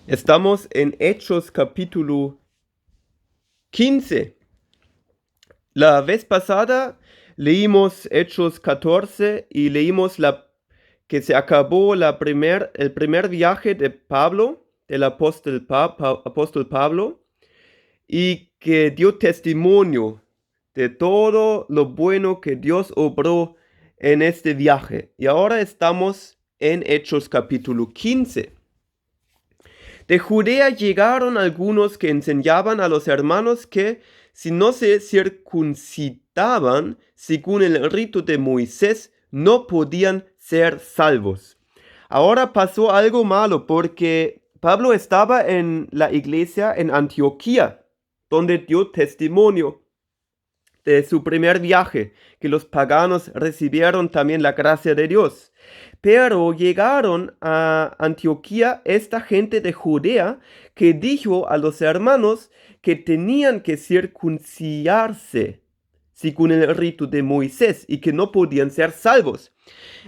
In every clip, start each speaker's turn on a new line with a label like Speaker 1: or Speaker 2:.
Speaker 1: Estamos en Hechos capítulo 15. La vez pasada leímos Hechos 14 y leímos que se acabó el primer viaje de Pablo, del apóstol Pablo, y que dio testimonio de todo lo bueno que Dios obró en este viaje. Y ahora estamos en Hechos capítulo 15. De Judea llegaron algunos que enseñaban a los hermanos que si no se circuncidaban según el rito de Moisés, no podían ser salvos. Ahora pasó algo malo porque Pablo estaba en la iglesia en Antioquía, donde dio testimonio de su primer viaje, que los paganos recibieron también la gracia de Dios. Pero llegaron a Antioquía esta gente de Judea que dijo a los hermanos que tenían que circuncidarse según el rito de Moisés y que no podían ser salvos.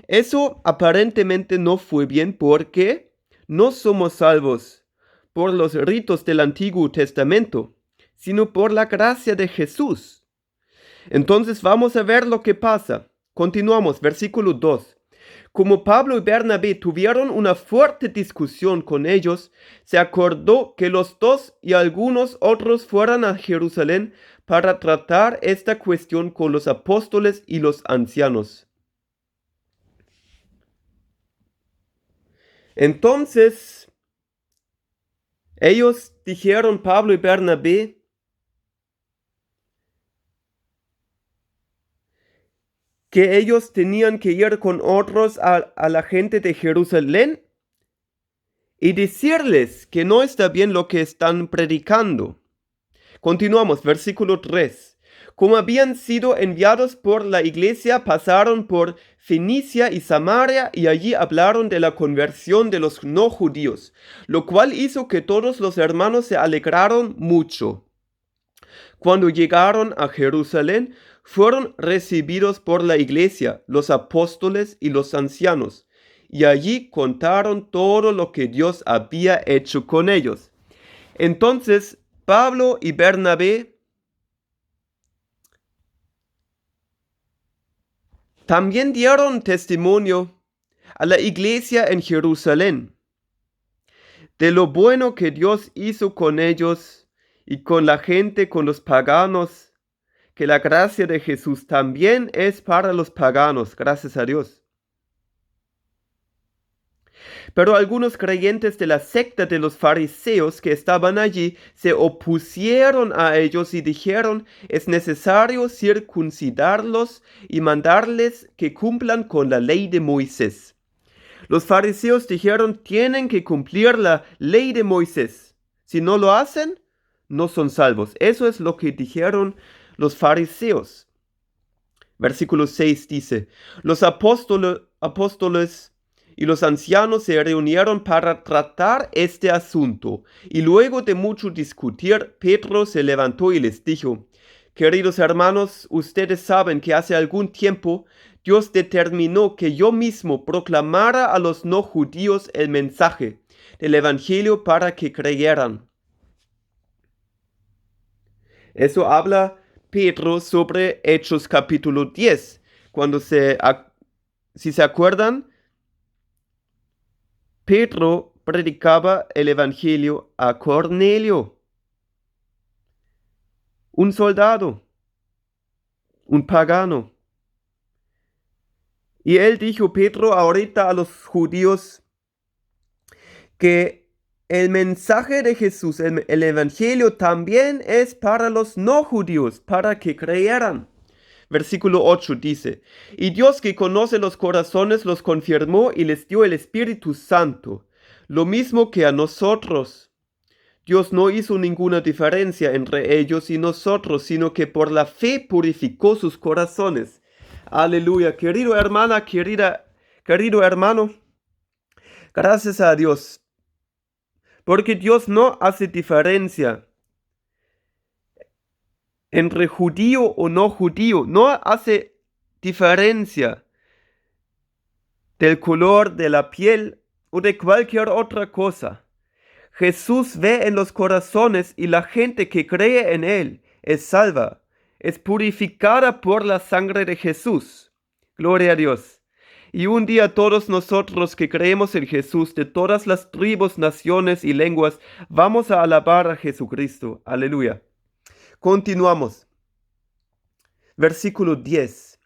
Speaker 1: Eso aparentemente no fue bien porque no somos salvos por los ritos del Antiguo Testamento, sino por la gracia de Jesús. Entonces vamos a ver lo que pasa. Continuamos, versículo 2. Como Pablo y Bernabé tuvieron una fuerte discusión con ellos, se acordó que los dos y algunos otros fueran a Jerusalén para tratar esta cuestión con los apóstoles y los ancianos. Entonces, ellos dijeron, Pablo y Bernabé, que ellos tenían que ir con otros a la gente de Jerusalén y decirles que no está bien lo que están predicando. Continuamos, versículo 3. Como habían sido enviados por la iglesia, pasaron por Fenicia y Samaria y allí hablaron de la conversión de los no judíos, lo cual hizo que todos los hermanos se alegraron mucho. Cuando llegaron a Jerusalén, fueron recibidos por la iglesia, los apóstoles y los ancianos, y allí contaron todo lo que Dios había hecho con ellos. Entonces, Pablo y Bernabé también dieron testimonio a la iglesia en Jerusalén de lo bueno que Dios hizo con ellos y con la gente, con los paganos, que la gracia de Jesús también es para los paganos, gracias a Dios. Pero algunos creyentes de la secta de los fariseos que estaban allí se opusieron a ellos y dijeron, es necesario circuncidarlos y mandarles que cumplan con la ley de Moisés. Los fariseos dijeron, tienen que cumplir la ley de Moisés. Si no lo hacen, no son salvos. Eso es lo que dijeron los fariseos. Versículo 6 dice, los apóstoles y los ancianos se reunieron para tratar este asunto, y luego de mucho discutir, Pedro se levantó y les dijo, queridos hermanos, ustedes saben que hace algún tiempo Dios determinó que yo mismo proclamara a los no judíos el mensaje del Evangelio para que creyeran. Eso habla Pedro sobre Hechos capítulo 10, cuando si se acuerdan, Pedro predicaba el Evangelio a Cornelio, un soldado, un pagano. Y él dijo, Pedro, ahorita a los judíos, que el mensaje de Jesús, el Evangelio también es para los no judíos, para que creyeran. Versículo 8 dice, y Dios que conoce los corazones los confirmó y les dio el Espíritu Santo, lo mismo que a nosotros. Dios no hizo ninguna diferencia entre ellos y nosotros, sino que por la fe purificó sus corazones. Aleluya, querido hermana, querido hermano, gracias a Dios, porque Dios no hace diferencia entre judío o no judío, no hace diferencia del color de la piel o de cualquier otra cosa. Jesús ve en los corazones y la gente que cree en Él es salva, es purificada por la sangre de Jesús. Gloria a Dios. Y un día todos nosotros que creemos en Jesús, de todas las tribus, naciones y lenguas, vamos a alabar a Jesucristo. Aleluya. Continuamos. Versículo 10.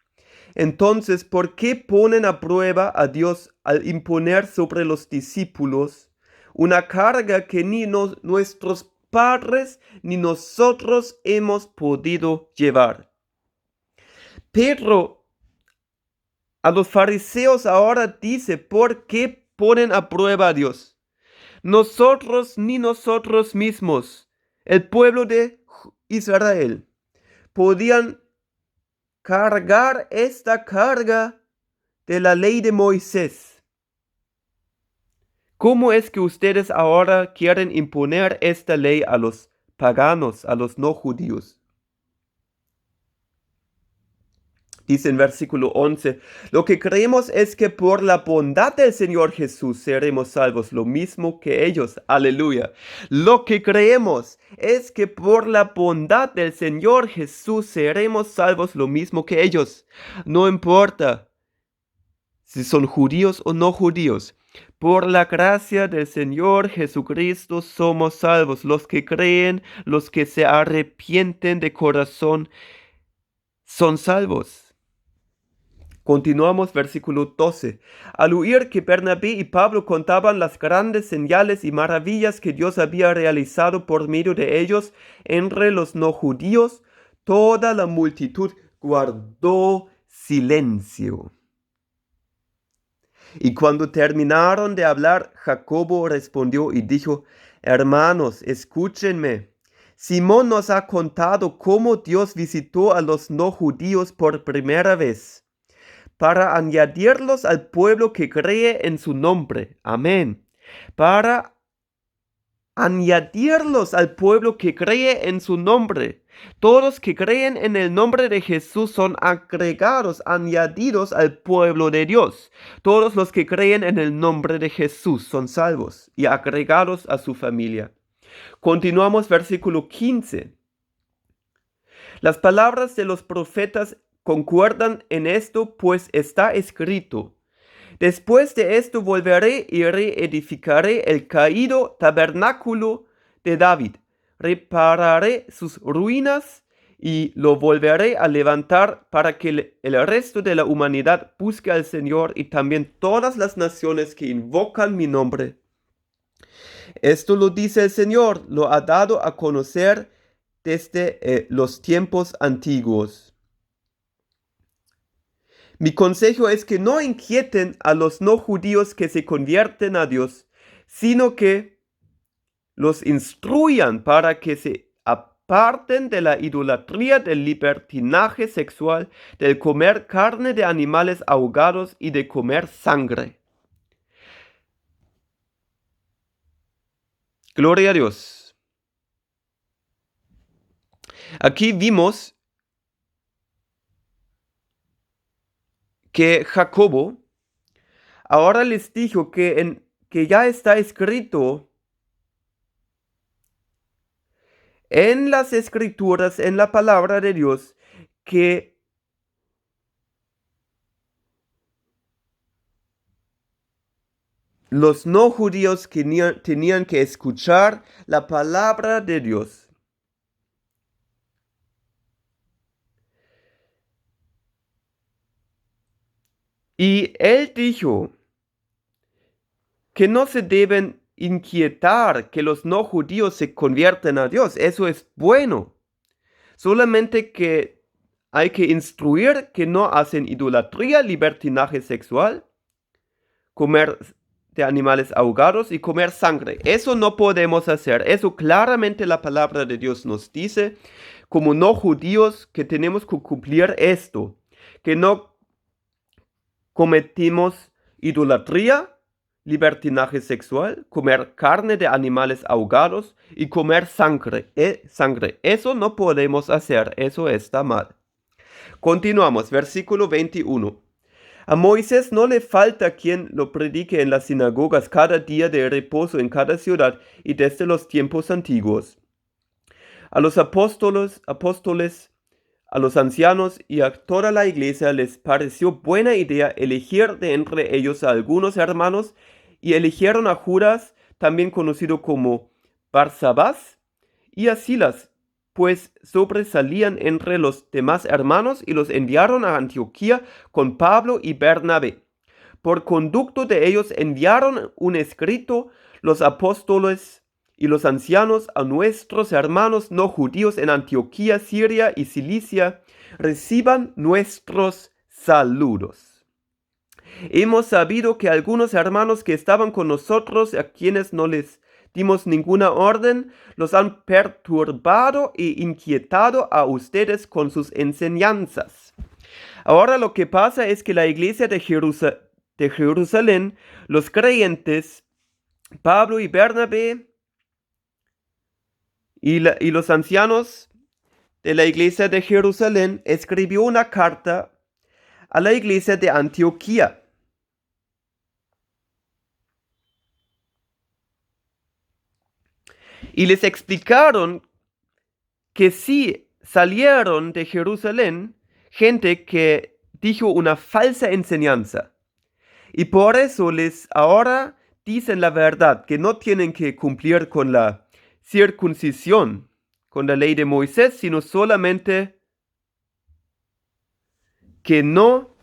Speaker 1: Entonces, ¿por qué ponen a prueba a Dios al imponer sobre los discípulos una carga que ni nuestros padres ni nosotros hemos podido llevar? Pedro a los fariseos ahora dice, ¿por qué ponen a prueba a Dios? Nosotros ni nosotros mismos, el pueblo de Israel, podían cargar esta carga de la ley de Moisés. ¿Cómo es que ustedes ahora quieren imponer esta ley a los paganos, a los no judíos? Dice en versículo 11, lo que creemos es que por la bondad del Señor Jesús seremos salvos, lo mismo que ellos. Aleluya. Lo que creemos es que por la bondad del Señor Jesús seremos salvos, lo mismo que ellos. No importa si son judíos o no judíos. Por la gracia del Señor Jesucristo somos salvos. Los que creen, los que se arrepienten de corazón, son salvos. Continuamos versículo 12. Al oír que Bernabé y Pablo contaban las grandes señales y maravillas que Dios había realizado por medio de ellos entre los no judíos, toda la multitud guardó silencio. Y cuando terminaron de hablar, Jacobo respondió y dijo, hermanos, escúchenme. Simón nos ha contado cómo Dios visitó a los no judíos por primera vez, para añadirlos al pueblo que cree en su nombre. Amén. Para añadirlos al pueblo que cree en su nombre. Todos que creen en el nombre de Jesús son agregados, añadidos al pueblo de Dios. Todos los que creen en el nombre de Jesús son salvos y agregados a su familia. Continuamos versículo 15. Las palabras de los profetas concuerdan en esto, pues está escrito: después de esto volveré y reedificaré el caído tabernáculo de David, repararé sus ruinas y lo volveré a levantar para que el resto de la humanidad busque al Señor y también todas las naciones que invocan mi nombre. Esto lo dice el Señor, lo ha dado a conocer desde los tiempos antiguos. Mi consejo es que no inquieten a los no judíos que se convierten a Dios, sino que los instruyan para que se aparten de la idolatría, del libertinaje sexual, del comer carne de animales ahogados y de comer sangre. Gloria a Dios. Aquí vimos que Jacobo ahora les dijo que ya está escrito en las escrituras, en la palabra de Dios, que los no judíos tenían que escuchar la palabra de Dios. Y él dijo que no se deben inquietar que los no judíos se convierten a Dios. Eso es bueno. Solamente que hay que instruir que no hacen idolatría, libertinaje sexual, comer de animales ahogados y comer sangre. Eso no podemos hacer. Eso claramente la palabra de Dios nos dice, como no judíos, que tenemos que cumplir esto, que no cometimos idolatría, libertinaje sexual, comer carne de animales ahogados y comer sangre. Eso no podemos hacer, eso está mal. Continuamos, versículo 21. A Moisés no le falta quien lo predique en las sinagogas cada día de reposo en cada ciudad y desde los tiempos antiguos. A los apóstoles, a los ancianos y a toda la iglesia les pareció buena idea elegir de entre ellos a algunos hermanos y eligieron a Judas, también conocido como Barsabás, y a Silas, pues sobresalían entre los demás hermanos, y los enviaron a Antioquía con Pablo y Bernabé. Por conducto de ellos enviaron un escrito los apóstoles y los ancianos a nuestros hermanos no judíos en Antioquía, Siria y Cilicia: reciban nuestros saludos. Hemos sabido que algunos hermanos que estaban con nosotros, a quienes no les dimos ninguna orden, los han perturbado e inquietado a ustedes con sus enseñanzas. Ahora lo que pasa es que la iglesia de Jerusalén, los creyentes, Pablo y Bernabé y los ancianos de la iglesia de Jerusalén, escribió una carta a la iglesia de Antioquía. Y les explicaron que sí salieron de Jerusalén gente que dijo una falsa enseñanza. Y por eso les ahora dicen la verdad, que no tienen que cumplir con la circuncisión, con la ley de Moisés, sino solamente que no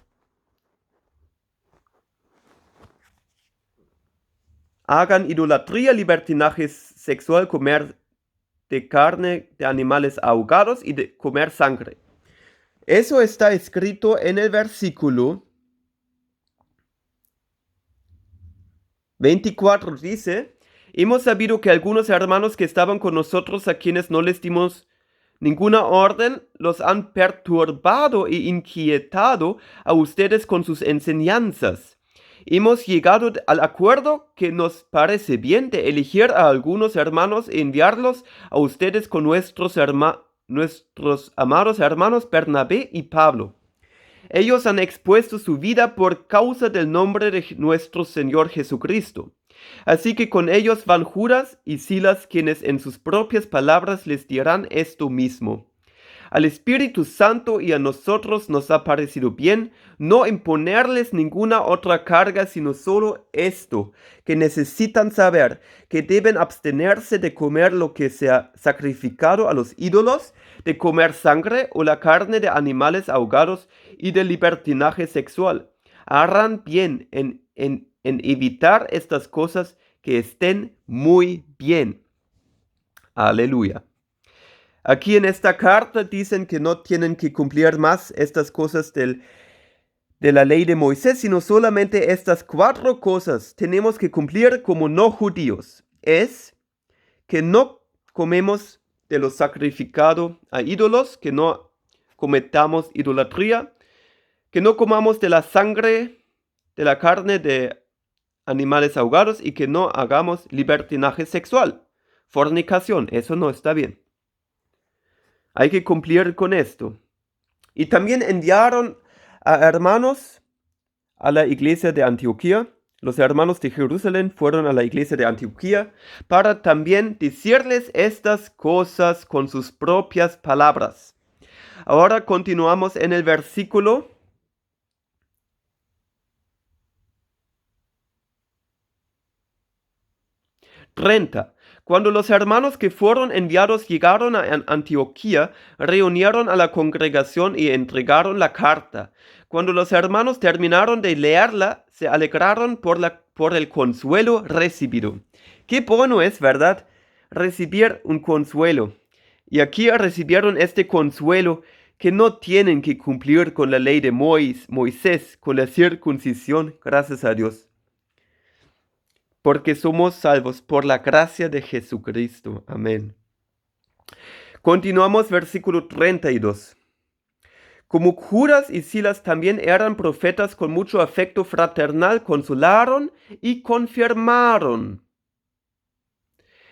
Speaker 1: hagan idolatría, libertinaje sexual, comer de carne de animales ahogados y de comer sangre. Eso está escrito en el versículo 24. Dice: hemos sabido que algunos hermanos que estaban con nosotros, a quienes no les dimos ninguna orden, los han perturbado e inquietado a ustedes con sus enseñanzas. Hemos llegado al acuerdo que nos parece bien de elegir a algunos hermanos e enviarlos a ustedes con nuestros amados hermanos Bernabé y Pablo. Ellos han expuesto su vida por causa del nombre de nuestro Señor Jesucristo. Así que con ellos van Judas y Silas, quienes en sus propias palabras les dirán esto mismo. Al Espíritu Santo y a nosotros nos ha parecido bien no imponerles ninguna otra carga, sino solo esto, que necesitan saber que deben abstenerse de comer lo que sea sacrificado a los ídolos, de comer sangre o la carne de animales ahogados y de libertinaje sexual. Harán bien en evitar estas cosas, que estén muy bien. Aleluya. Aquí en esta carta dicen que no tienen que cumplir más estas cosas de la ley de Moisés, sino solamente estas 4 cosas tenemos que cumplir como no judíos. Es que no comemos de lo sacrificado a ídolos, que no cometamos idolatría, que no comamos de la sangre, de la carne de animales ahogados, y que no hagamos libertinaje sexual, fornicación. Eso no está bien. Hay que cumplir con esto. Y también enviaron a hermanos a la iglesia de Antioquía. Los hermanos de Jerusalén fueron a la iglesia de Antioquía para también decirles estas cosas con sus propias palabras. Ahora continuamos en el versículo 30. Cuando los hermanos que fueron enviados llegaron a Antioquía, reunieron a la congregación y entregaron la carta. Cuando los hermanos terminaron de leerla, se alegraron por el consuelo recibido. Qué bueno es, ¿verdad?, recibir un consuelo. Y aquí recibieron este consuelo, que no tienen que cumplir con la ley de Moisés, con la circuncisión, gracias a Dios. Porque somos salvos por la gracia de Jesucristo. Amén. Continuamos versículo 32. Como Judas y Silas también eran profetas, con mucho afecto fraternal consolaron y confirmaron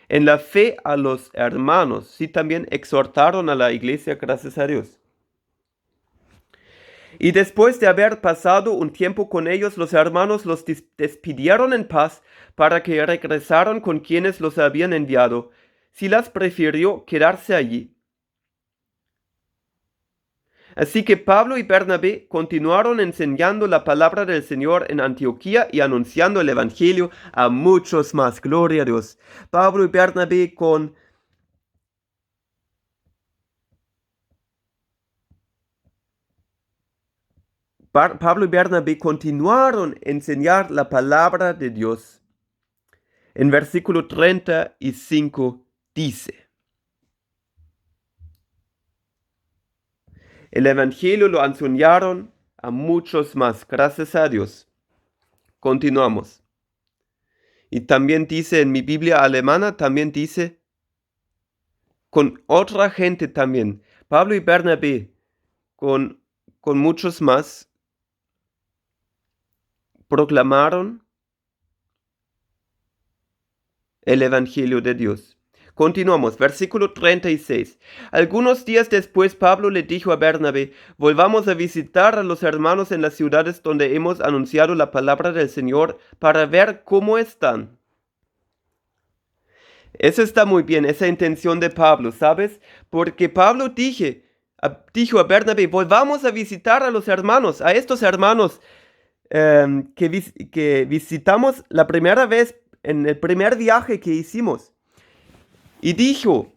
Speaker 1: en la fe a los hermanos. Sí, también exhortaron a la iglesia, gracias a Dios. Y después de haber pasado un tiempo con ellos, los hermanos los despidieron en paz para que regresaran con quienes los habían enviado. Silas prefirió quedarse allí. Así que Pablo y Bernabé continuaron enseñando la palabra del Señor en Antioquía y anunciando el Evangelio a muchos más. Gloria a Dios. Pablo y Bernabé Pablo y Bernabé continuaron a enseñar la palabra de Dios. En versículo 35 dice: el Evangelio lo enseñaron a muchos más, gracias a Dios. Continuamos. Y también dice en mi Biblia alemana, también dice, con otra gente también, Pablo y Bernabé, con muchos más, proclamaron el Evangelio de Dios. Continuamos, versículo 36. Algunos días después Pablo le dijo a Bernabé: volvamos a visitar a los hermanos en las ciudades donde hemos anunciado la palabra del Señor para ver cómo están. Eso está muy bien, esa intención de Pablo, ¿sabes? Porque Pablo dijo a Bernabé: volvamos a visitar a los hermanos, a estos hermanos que visitamos la primera vez en el primer viaje que hicimos. Y dijo: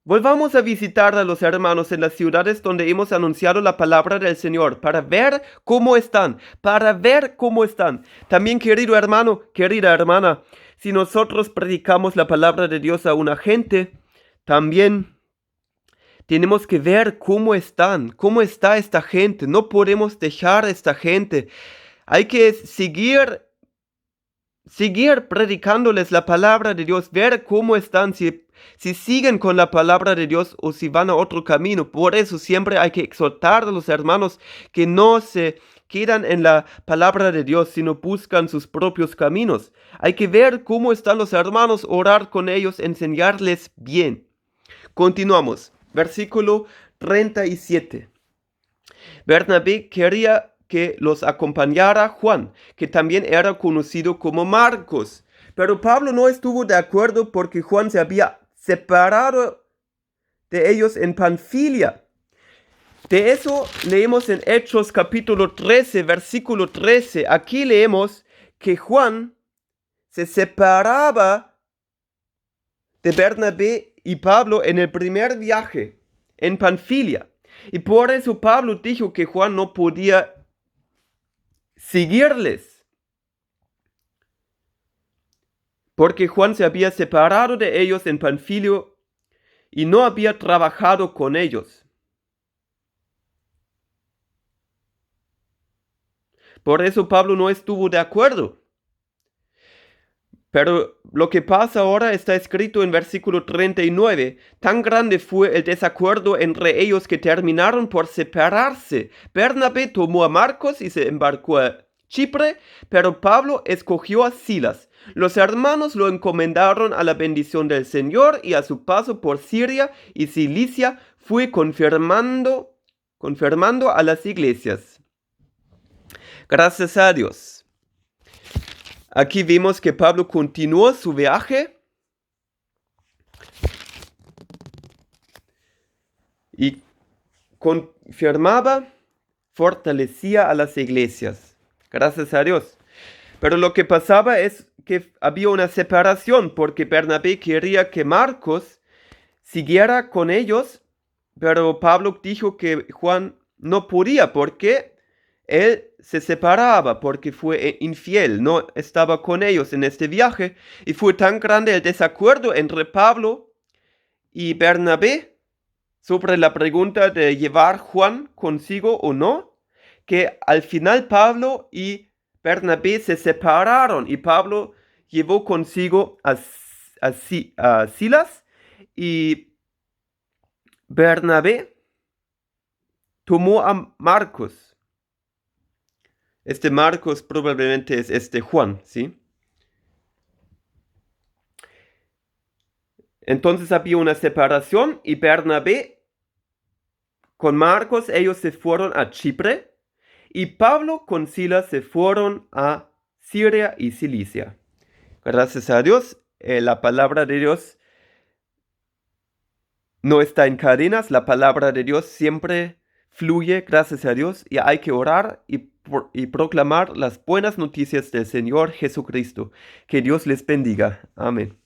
Speaker 1: volvamos a visitar a los hermanos en las ciudades donde hemos anunciado la palabra del Señor para ver cómo están, También, querido hermano, querida hermana, si nosotros predicamos la palabra de Dios a una gente, también tenemos que ver cómo está esta gente. No podemos dejar a esta gente. Hay que seguir predicándoles la palabra de Dios, ver cómo están, si siguen con la palabra de Dios o si van a otro camino. Por eso siempre hay que exhortar a los hermanos que no se quedan en la palabra de Dios, sino buscan sus propios caminos. Hay que ver cómo están los hermanos, orar con ellos, enseñarles bien. Continuamos. Versículo 37. Bernabé quería que los acompañara Juan, que también era conocido como Marcos. Pero Pablo no estuvo de acuerdo porque Juan se había separado de ellos en Panfilia. De eso leemos en Hechos capítulo 13, versículo 13. Aquí leemos que Juan se separaba de Bernabé y Pablo en el primer viaje en Panfilia. Y por eso Pablo dijo que Juan no podía seguirles, porque Juan se había separado de ellos en Panfilio y no había trabajado con ellos. Por eso Pablo no estuvo de acuerdo. Pero lo que pasa ahora está escrito en versículo 39. Tan grande fue el desacuerdo entre ellos que terminaron por separarse. Bernabé tomó a Marcos y se embarcó a Chipre, pero Pablo escogió a Silas. Los hermanos lo encomendaron a la bendición del Señor y a su paso por Siria y Cilicia fue confirmando a las iglesias. Gracias a Dios. Aquí vemos que Pablo continuó su viaje y confirmaba, fortalecía a las iglesias. Gracias a Dios. Pero lo que pasaba es que había una separación porque Bernabé quería que Marcos siguiera con ellos, pero Pablo dijo que Juan no podía porque él se separaba, porque fue infiel, no estaba con ellos en este viaje. Y fue tan grande el desacuerdo entre Pablo y Bernabé sobre la pregunta de llevar Juan consigo o no, que al final Pablo y Bernabé se separaron y Pablo llevó consigo a Silas y Bernabé tomó a Marcos. Este Marcos probablemente es este Juan, ¿sí? Entonces había una separación y Bernabé con Marcos, ellos se fueron a Chipre y Pablo con Silas se fueron a Siria y Cilicia. Gracias a Dios, la palabra de Dios no está en cadenas, la palabra de Dios siempre fluye, gracias a Dios, y hay que orar y proclamar las buenas noticias del Señor Jesucristo. Que Dios les bendiga. Amén.